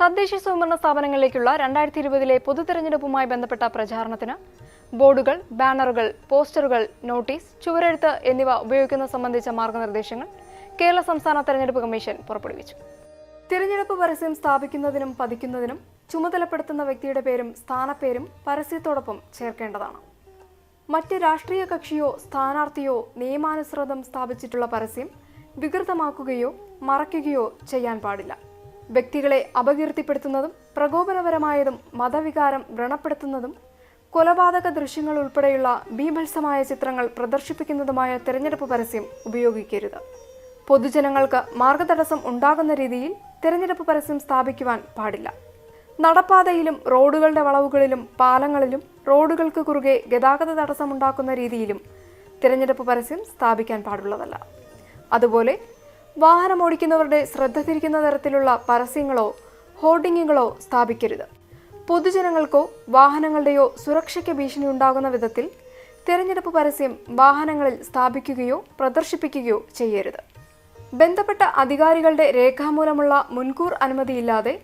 തദ്ദേശ സ്വയംഭരണ സ്ഥാപനങ്ങളിലേക്കുള്ള 2020 പൊതുതെരഞ്ഞെടുപ്പുമായി ബന്ധപ്പെട്ട പ്രചാരണത്തിന് ബോർഡുകൾ, ബാനറുകൾ, പോസ്റ്ററുകൾ, നോട്ടീസ്, ചുവരെഴുത്ത് എന്നിവ ഉപയോഗിക്കുന്നത് സംബന്ധിച്ച മാർഗനിർദ്ദേശങ്ങൾ കേരള സംസ്ഥാന തെരഞ്ഞെടുപ്പ് കമ്മീഷൻ പുറപ്പെടുവിച്ചു. തിരഞ്ഞെടുപ്പ് പരസ്യം സ്ഥാപിക്കുന്നതിനും പതിക്കുന്നതിനും ചുമതലപ്പെടുത്തുന്ന വ്യക്തിയുടെ പേരും സ്ഥാനപ്പേരും പരസ്യത്തോടൊപ്പം ചേർക്കേണ്ടതാണ്. മറ്റ് രാഷ്ട്രീയ കക്ഷിയോ സ്ഥാനാർത്ഥിയോ നിയമാനുസൃതം സ്ഥാപിച്ചിട്ടുള്ള പരസ്യം വികൃതമാക്കുകയോ മറയ്ക്കുകയോ ചെയ്യാൻ പാടില്ല. വ്യക്തികളെ അപകീർത്തിപ്പെടുത്തുന്നതും പ്രകോപനപരമായതും മതവികാരം വ്രണപ്പെടുത്തുന്നതും കൊലപാതക ദൃശ്യങ്ങൾ ഉൾപ്പെടെയുള്ള ബീഭത്സമായ ചിത്രങ്ങൾ പ്രദർശിപ്പിക്കുന്നതുമായ തിരഞ്ഞെടുപ്പ് പരസ്യം ഉപയോഗിക്കരുത്. പൊതുജനങ്ങൾക്ക് മാർഗതടസ്സം ഉണ്ടാകുന്ന രീതിയിൽ തിരഞ്ഞെടുപ്പ് പരസ്യം സ്ഥാപിക്കുവാൻ പാടില്ല. നടപ്പാതയിലും റോഡുകളുടെ വളവുകളിലും പാലങ്ങളിലും റോഡുകൾക്ക് കുറുകെ ഗതാഗത തടസ്സമുണ്ടാക്കുന്ന രീതിയിലും തിരഞ്ഞെടുപ്പ് പരസ്യം സ്ഥാപിക്കാൻ പാടുള്ളതല്ല. അതുപോലെ വാഹനമോടിക്കുന്നവരുടെ ശ്രദ്ധ തിരിക്കുന്ന തരത്തിലുള്ള പരസ്യങ്ങളോ ഹോർഡിങ്ങുകളോ സ്ഥാപിക്കരുത്. പൊതുജനങ്ങൾക്കോ വാഹനങ്ങളുടെയോ സുരക്ഷയ്ക്ക് ഭീഷണി ഉണ്ടാകുന്ന വിധത്തിൽ തിരഞ്ഞെടുപ്പ് പരസ്യം വാഹനങ്ങളിൽ സ്ഥാപിക്കുകയോ പ്രദർശിപ്പിക്കുകയോ ചെയ്യരുത്. ബന്ധപ്പെട്ട അധികാരികളുടെ രേഖാമൂലമുള്ള മുൻകൂർ അനുമതിയില്ലാതെ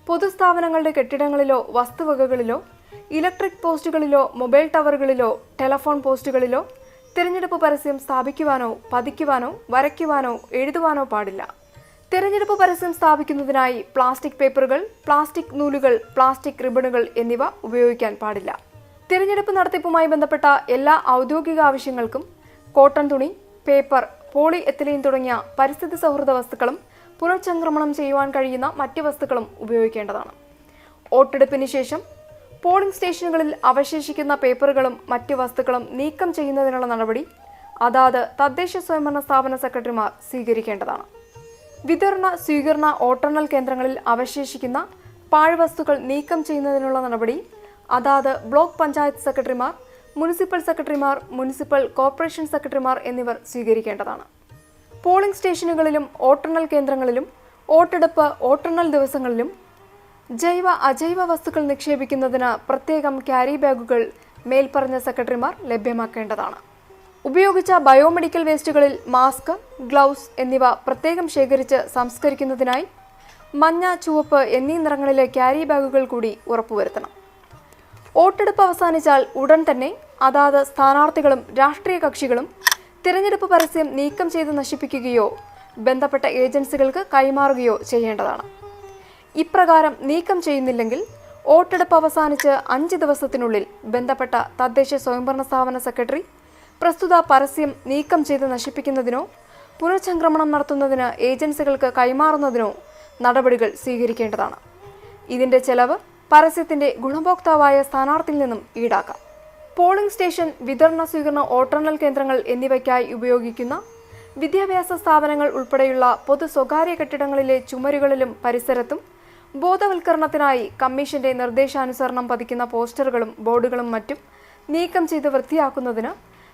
പൊതുസ്ഥാപനങ്ങളുടെ കെട്ടിടങ്ങളിലോ വസ്തുവകകളിലോ ഇലക്ട്രിക് പോസ്റ്റുകളിലോ മൊബൈൽ ടവറുകളിലോ ടെലഫോൺ പോസ്റ്റുകളിലോ തിരഞ്ഞെടുപ്പ് പരസ്യം സ്ഥാപിക്കുവാനോ പതിക്കുവാനോ വരയ്ക്കുവാനോ എഴുതുവാനോ പാടില്ല. തിരഞ്ഞെടുപ്പ് പരസ്യം സ്ഥാപിക്കുന്നതിനായി പ്ലാസ്റ്റിക് പേപ്പറുകൾ, പ്ലാസ്റ്റിക് നൂലുകൾ, പ്ലാസ്റ്റിക് റിബണുകൾ എന്നിവ ഉപയോഗിക്കാൻ പാടില്ല. തിരഞ്ഞെടുപ്പ് നടത്തിപ്പുമായി ബന്ധപ്പെട്ട എല്ലാ ഔദ്യോഗിക ആവശ്യങ്ങൾക്കും കോട്ടൺ തുണി, പേപ്പർ, പോളി എത്തിലീൻ തുടങ്ങിയ പരിസ്ഥിതി സൗഹൃദ വസ്തുക്കളും പുനർചംക്രമണം ചെയ്യുവാൻ കഴിയുന്ന മറ്റ് വസ്തുക്കളും ഉപയോഗിക്കേണ്ടതാണ്. വോട്ടെടുപ്പിന് ശേഷം പോളിംഗ് സ്റ്റേഷനുകളിൽ അവശേഷിക്കുന്ന പേപ്പറുകളും മറ്റ് വസ്തുക്കളും നീക്കം ചെയ്യുന്നതിനുള്ള നടപടി അതാത് തദ്ദേശ സ്വയംഭരണ സ്ഥാപന സെക്രട്ടറിമാർ സ്വീകരിക്കേണ്ടതാണ്. വിതരണ സ്വീകരണ വോട്ടെണ്ണൽ കേന്ദ്രങ്ങളിൽ അവശേഷിക്കുന്ന പാഴ്വസ്തുക്കൾ നീക്കം ചെയ്യുന്നതിനുള്ള നടപടി അതാത് ബ്ലോക്ക് പഞ്ചായത്ത് സെക്രട്ടറിമാർ, മുനിസിപ്പൽ സെക്രട്ടറിമാർ, മുനിസിപ്പൽ കോർപ്പറേഷൻ സെക്രട്ടറിമാർ എന്നിവർ സ്വീകരിക്കേണ്ടതാണ്. പോളിംഗ് സ്റ്റേഷനുകളിലും വോട്ടെണ്ണൽ കേന്ദ്രങ്ങളിലും വോട്ടെടുപ്പ് വോട്ടെണ്ണൽ ദിവസങ്ങളിലും ജൈവ അജൈവ വസ്തുക്കൾ നിക്ഷേപിക്കുന്നതിന് പ്രത്യേകം ക്യാരി ബാഗുകൾ മേൽപ്പറഞ്ഞ സെക്രട്ടറിമാർ ലഭ്യമാക്കേണ്ടതാണ്. ഉപയോഗിച്ച ബയോമെഡിക്കൽ വേസ്റ്റുകളിൽ മാസ്ക്, ഗ്ലൗസ് എന്നിവ പ്രത്യേകം ശേഖരിച്ച് സംസ്കരിക്കുന്നതിനായി മഞ്ഞ, ചുവപ്പ് എന്നീ നിറങ്ങളിലെ ക്യാരി ബാഗുകൾ കൂടി ഉറപ്പുവരുത്തണം. വോട്ടെടുപ്പ് അവസാനിച്ചാൽ ഉടൻ തന്നെ അതാത് സ്ഥാനാർത്ഥികളും രാഷ്ട്രീയ കക്ഷികളും തിരഞ്ഞെടുപ്പ് പരസ്യം നീക്കം ചെയ്ത് നശിപ്പിക്കുകയോ ബന്ധപ്പെട്ട ഏജൻസികൾക്ക് കൈമാറുകയോ ചെയ്യേണ്ടതാണ്. ഇപ്രകാരം നീക്കം ചെയ്യുന്നില്ലെങ്കിൽ വോട്ടെടുപ്പ് അവസാനിച്ച് 5 ദിവസത്തിനുള്ളിൽ ബന്ധപ്പെട്ട തദ്ദേശ സ്വയംഭരണ സ്ഥാപന സെക്രട്ടറി പ്രസ്തുത പരസ്യം നീക്കം ചെയ്ത് നശിപ്പിക്കുന്നതിനോ പുനർചംക്രമണം നടത്തുന്നതിന് ഏജൻസികൾക്ക് കൈമാറുന്നതിനോ നടപടികൾ സ്വീകരിക്കേണ്ടതാണ്. ഇതിന്റെ ചെലവ് പരസ്യത്തിന്റെ ഗുണഭോക്താവായ സ്ഥാനാർത്ഥിയിൽ നിന്നും ഈടാക്കാം. പോളിംഗ് സ്റ്റേഷൻ, വിതരണ സ്വീകരണ വോട്ടെണ്ണൽ കേന്ദ്രങ്ങൾ എന്നിവയ്ക്കായി ഉപയോഗിക്കുന്ന വിദ്യാഭ്യാസ സ്ഥാപനങ്ങൾ ഉൾപ്പെടെയുള്ള പൊതു സ്വകാര്യ കെട്ടിടങ്ങളിലെ ചുമരുകളിലും പരിസരത്തും ബോധവൽക്കരണത്തിനായി കമ്മീഷന്റെ നിർദ്ദേശാനുസരണം പതിക്കുന്ന പോസ്റ്ററുകളും ബോർഡുകളും മറ്റും നീക്കം ചെയ്ത് വൃത്തിയാക്കുന്നതിന്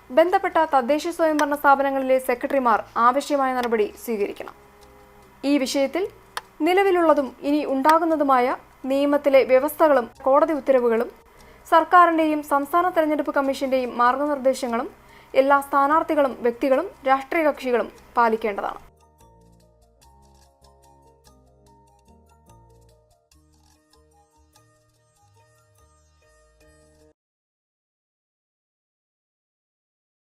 ബന്ധപ്പെട്ട തദ്ദേശ സ്വയംഭരണ സ്ഥാപനങ്ങളിലെ സെക്രട്ടറിമാർ ആവശ്യമായ നടപടി സ്വീകരിക്കണം. ഈ വിഷയത്തിൽ നിലവിലുള്ളതും ഇനി ഉണ്ടാകുന്നതുമായ നിയമത്തിലെ വ്യവസ്ഥകളും കോടതി ഉത്തരവുകളും സർക്കാരിന്റെയും സംസ്ഥാന തെരഞ്ഞെടുപ്പ് കമ്മീഷന്റെയും മാർഗനിർദ്ദേശങ്ങളും എല്ലാ സ്ഥാനാർത്ഥികളും വ്യക്തികളും രാഷ്ട്രീയ കക്ഷികളും പാലിക്കേണ്ടതാണ്.